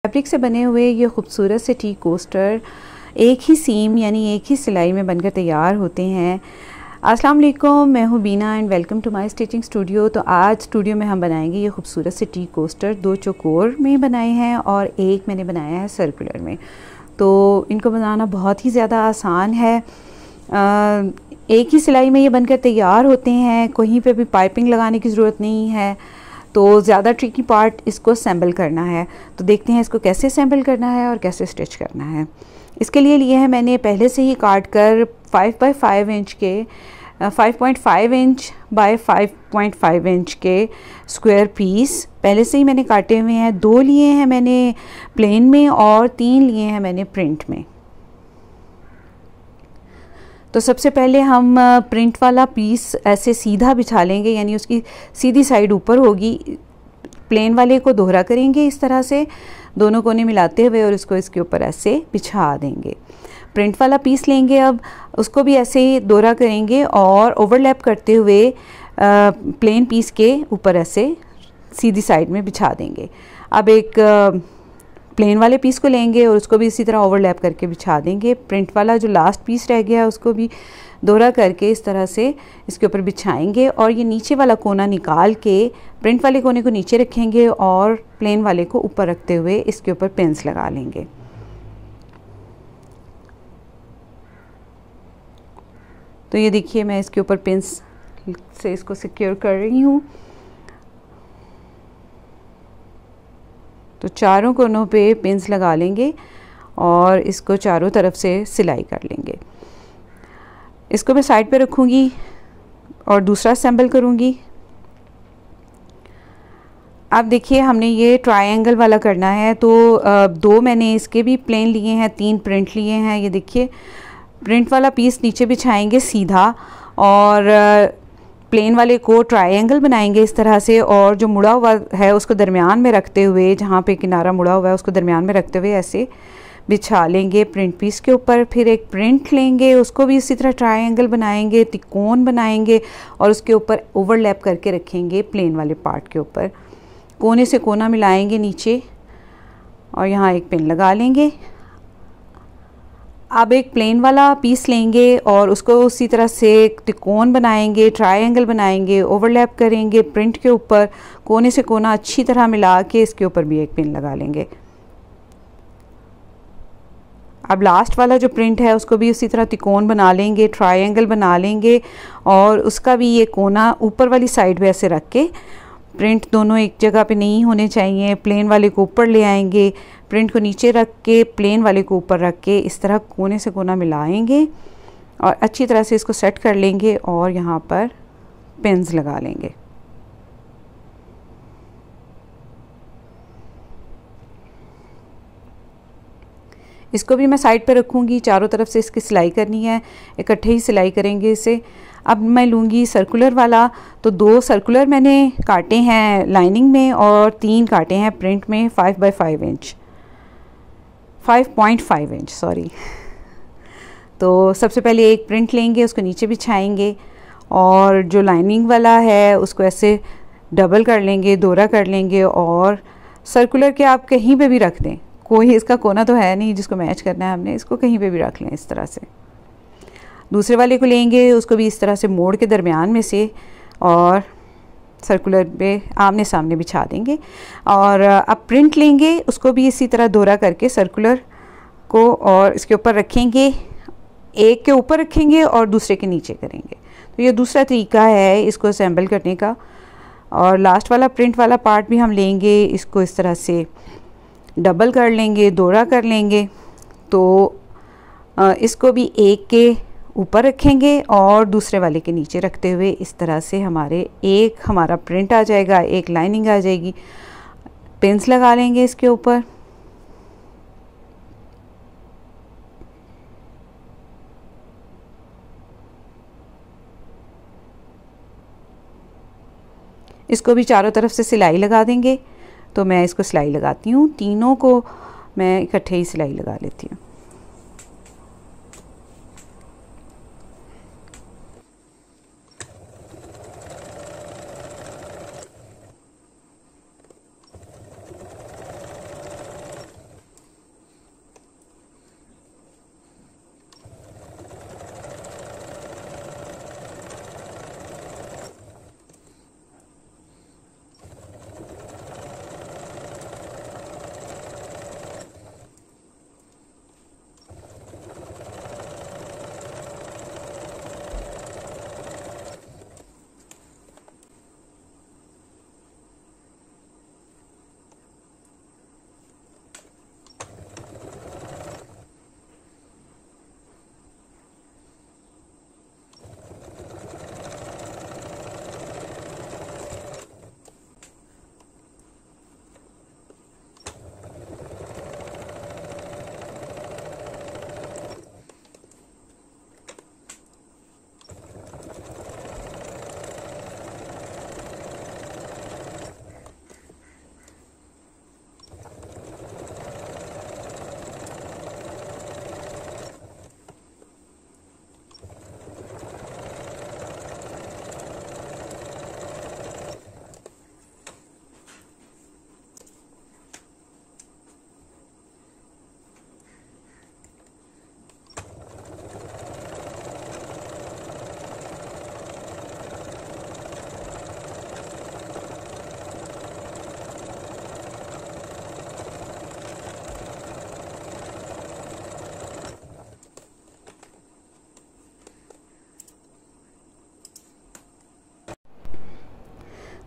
Fabric से बने हुए ये खूबसूरत से टी कोस्टर एक ही सीम यानी एक ही सिलाई में बनकर तैयार होते हैं। अस्सलाम वालेकुम, मैं हूँ Beena and welcome to my stitching studio. तो आज स्टूडियो में हम बनाएंगे ये खूबसूरत से टी कोस्टर। 2 चौकोर में बनाए हैं और एक मैंने बनाया है सर्कुलर में। तो इनको बनाना बहुत ही ज़्यादा आसान है। एक ही सिलाई में ये बनकर तैयार होते हैं, कहीं पे भी पाइपिंग लगाने की ज़रूरत नहीं है। तो ज़्यादा ट्रिकी पार्ट इसको असेंबल करना है। तो देखते हैं इसको कैसे असेंबल करना है और कैसे स्टिच करना है। इसके लिए है मैंने पहले से ही काट कर 5 बाई 5 इंच के 5.5 इंच बाय 5.5 इंच के स्क्वायर पीस पहले से ही मैंने काटे हुए हैं। 2 लिए हैं मैंने प्लेन में और 3 लिए हैं मैंने प्रिंट में। तो सबसे पहले हम प्रिंट वाला पीस ऐसे सीधा बिछा लेंगे, यानी उसकी सीधी साइड ऊपर होगी। प्लेन वाले को दोहरा करेंगे इस तरह से दोनों कोने मिलाते हुए और इसको इसके ऊपर ऐसे बिछा देंगे। प्रिंट वाला पीस लेंगे, अब उसको भी ऐसे ही दोहरा करेंगे और ओवरलैप करते हुए प्लेन पीस के ऊपर ऐसे सीधी साइड में बिछा देंगे। अब एक प्लेन वाले पीस को लेंगे और उसको भी इसी तरह ओवरलैप करके बिछा देंगे। प्रिंट वाला जो लास्ट पीस रह गया है उसको भी दोहरा करके इस तरह से इसके ऊपर बिछाएंगे और ये नीचे वाला कोना निकाल के प्रिंट वाले कोने को नीचे रखेंगे और प्लेन वाले को ऊपर रखते हुए इसके ऊपर पिन्स लगा लेंगे। तो ये देखिए मैं इसके ऊपर पिन्स से इसको सिक्योर कर रही हूँ। तो चारों कोनों पे पिन्स लगा लेंगे और इसको चारों तरफ से सिलाई कर लेंगे। इसको मैं साइड पे रखूँगी और दूसरा असेंबल करूँगी। अब देखिए हमने ये ट्रायंगल वाला करना है। तो 2 मैंने इसके भी प्लेन लिए हैं, 3 प्रिंट लिए हैं। ये देखिए प्रिंट वाला पीस नीचे बिछाएंगे सीधा और प्लेन वाले को ट्रायंगल बनाएंगे इस तरह से, और जो मुड़ा हुआ है उसको दरमियान में रखते हुए, जहाँ पे किनारा मुड़ा हुआ है उसको दरमियान में रखते हुए ऐसे बिछा लेंगे प्रिंट पीस के ऊपर। फिर एक प्रिंट लेंगे, उसको भी इसी तरह ट्रायंगल बनाएंगे, तिकोन बनाएंगे और उसके ऊपर ओवरलैप करके रखेंगे प्लेन वाले पार्ट के ऊपर। कोने से कोना मिलाएंगे नीचे और यहाँ एक पिन लगा लेंगे। अब एक प्लेन वाला पीस लेंगे और उसको उसी तरह से एक तिकोन बनाएंगे, ट्रायंगल बनाएंगे, ओवरलैप करेंगे प्रिंट के ऊपर, कोने से कोना अच्छी तरह मिला के इसके ऊपर भी एक पिन लगा लेंगे। अब लास्ट वाला जो प्रिंट है उसको भी उसी तरह तिकोन बना लेंगे, ट्रायंगल बना लेंगे और उसका भी ये कोना ऊपर वाली साइड पे ऐसे रख के, प्रिंट दोनों एक जगह पे नहीं होने चाहिए, प्लेन वाले को ऊपर ले आएंगे, प्रिंट को नीचे रख के प्लेन वाले को ऊपर रख के इस तरह कोने से कोना मिलाएंगे और अच्छी तरह से इसको सेट कर लेंगे और यहाँ पर पिन्स लगा लेंगे। इसको भी मैं साइड पे रखूँगी। चारों तरफ से इसकी सिलाई करनी है, इकट्ठे ही सिलाई करेंगे इसे। अब मैं लूँगी सर्कुलर वाला। तो 2 सर्कुलर मैंने काटे हैं लाइनिंग में और 3 काटे हैं प्रिंट में 5 बाई 5 इंच 5.5 इंच सॉरी। तो सबसे पहले एक प्रिंट लेंगे, उसको नीचे बिछाएंगे और जो लाइनिंग वाला है उसको ऐसे डबल कर लेंगे, दोहरा कर लेंगे और सर्कुलर के आप कहीं पे भी रख दें, कोई इसका कोना तो है नहीं जिसको मैच करना है हमने, इसको कहीं पे भी रख लें इस तरह से। दूसरे वाले को लेंगे, उसको भी इस तरह से मोड़ के दरमियान में से और सर्कुलर पे आमने सामने बिछा देंगे। और अब प्रिंट लेंगे, उसको भी इसी तरह दोहरा करके सर्कुलर को और इसके ऊपर रखेंगे, एक के ऊपर रखेंगे और दूसरे के नीचे करेंगे। तो ये दूसरा तरीका है इसको असेंबल करने का। और लास्ट वाला प्रिंट वाला पार्ट भी हम लेंगे, इसको इस तरह से डबल कर लेंगे, दोहरा कर लेंगे। तो इसको भी एक के ऊपर रखेंगे और दूसरे वाले के नीचे रखते हुए इस तरह से हमारा प्रिंट आ जाएगा, एक लाइनिंग आ जाएगी। पिन्स लगा लेंगे इसके ऊपर। इसको भी चारों तरफ से सिलाई लगा देंगे। तो मैं इसको सिलाई लगाती हूँ, तीनों को मैं इकट्ठे ही सिलाई लगा लेती हूँ।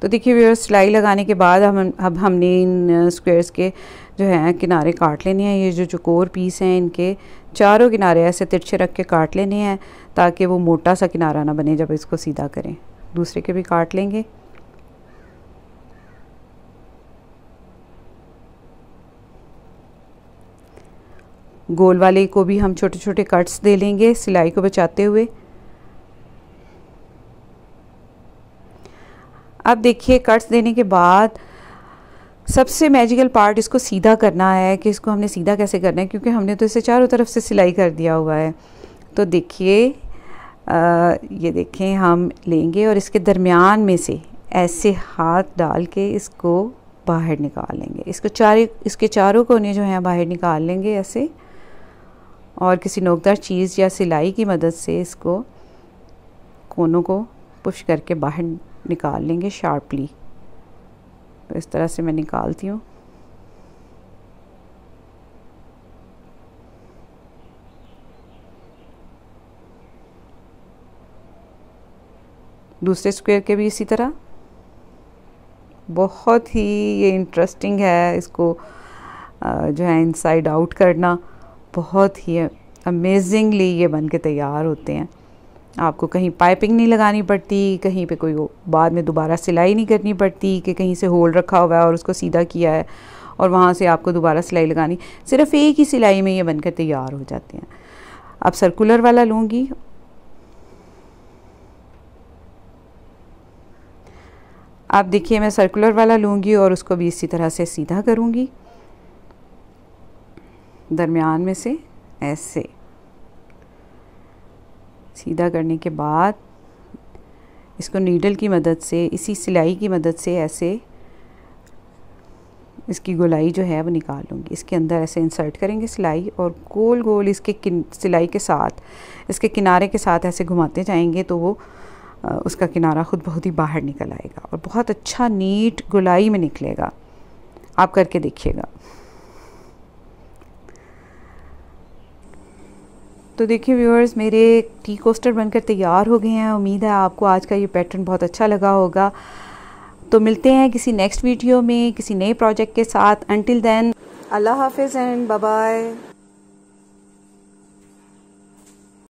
तो देखिए व्यूअर्स, सिलाई लगाने के बाद अब हमने इन स्क्वायर्स के जो हैं किनारे काट लेने हैं। ये जो चौकोर पीस हैं इनके चारों किनारे ऐसे तिरछे रख के काट लेने हैं ताकि वो मोटा सा किनारा ना बने जब इसको सीधा करें। दूसरे के भी काट लेंगे। गोल वाले को भी हम छोटे छोटे कट्स दे लेंगे सिलाई को बचाते हुए। अब देखिए कट्स देने के बाद सबसे मैजिकल पार्ट इसको सीधा करना है कि इसको हमने सीधा कैसे करना है, क्योंकि हमने तो इसे चारों तरफ से सिलाई कर दिया हुआ है। तो देखिए ये देखें, हम लेंगे और इसके दरमियान में से ऐसे हाथ डाल के इसको बाहर निकाल लेंगे। इसके चारों कोने जो हैं बाहर निकाल लेंगे ऐसे, और किसी नोकदार चीज़ या सिलाई की मदद से इसको कोनों को पुश करके बाहर निकाल लेंगे शार्पली। तो इस तरह से मैं निकालती हूँ। दूसरे स्क्वायर के भी इसी तरह। बहुत ही ये इंटरेस्टिंग है इसको जो है इनसाइड आउट करना। बहुत ही अमेजिंगली ये बन के तैयार होते हैं। आपको कहीं पाइपिंग नहीं लगानी पड़ती, कहीं पे कोई बाद में दोबारा सिलाई नहीं करनी पड़ती कि कहीं से होल रखा हुआ है और उसको सीधा किया है और वहाँ से आपको दोबारा सिलाई लगानी। सिर्फ एक ही सिलाई में ये बनकर तैयार हो जाते हैं। अब सर्कुलर वाला लूँगी। आप देखिए मैं सर्कुलर वाला लूँगी और उसको भी इसी तरह से सीधा करूँगी, दरमियान में से ऐसे सीधा करने के बाद इसको नीडल की मदद से, इसी सिलाई की मदद से ऐसे इसकी गोलाई जो है वो निकाल लूँगी। इसके अंदर ऐसे इंसर्ट करेंगे सिलाई और गोल गोल इसके सिलाई के साथ, इसके किनारे के साथ ऐसे घुमाते जाएंगे तो वो उसका किनारा ख़ुद बहुत ही बाहर निकल आएगा और बहुत अच्छा नीट गोलाई में निकलेगा। आप करके देखिएगा। तो देखिए व्यूअर्स, मेरे टी कोस्टर बनकर तैयार हो गए हैं। उम्मीद है आपको आज का ये पैटर्न बहुत अच्छा लगा होगा। तो मिलते हैं किसी नेक्स्ट वीडियो में किसी नए प्रोजेक्ट के साथ। अंटिल देन, अल्लाह हाफिज़ एंड बाय बाय।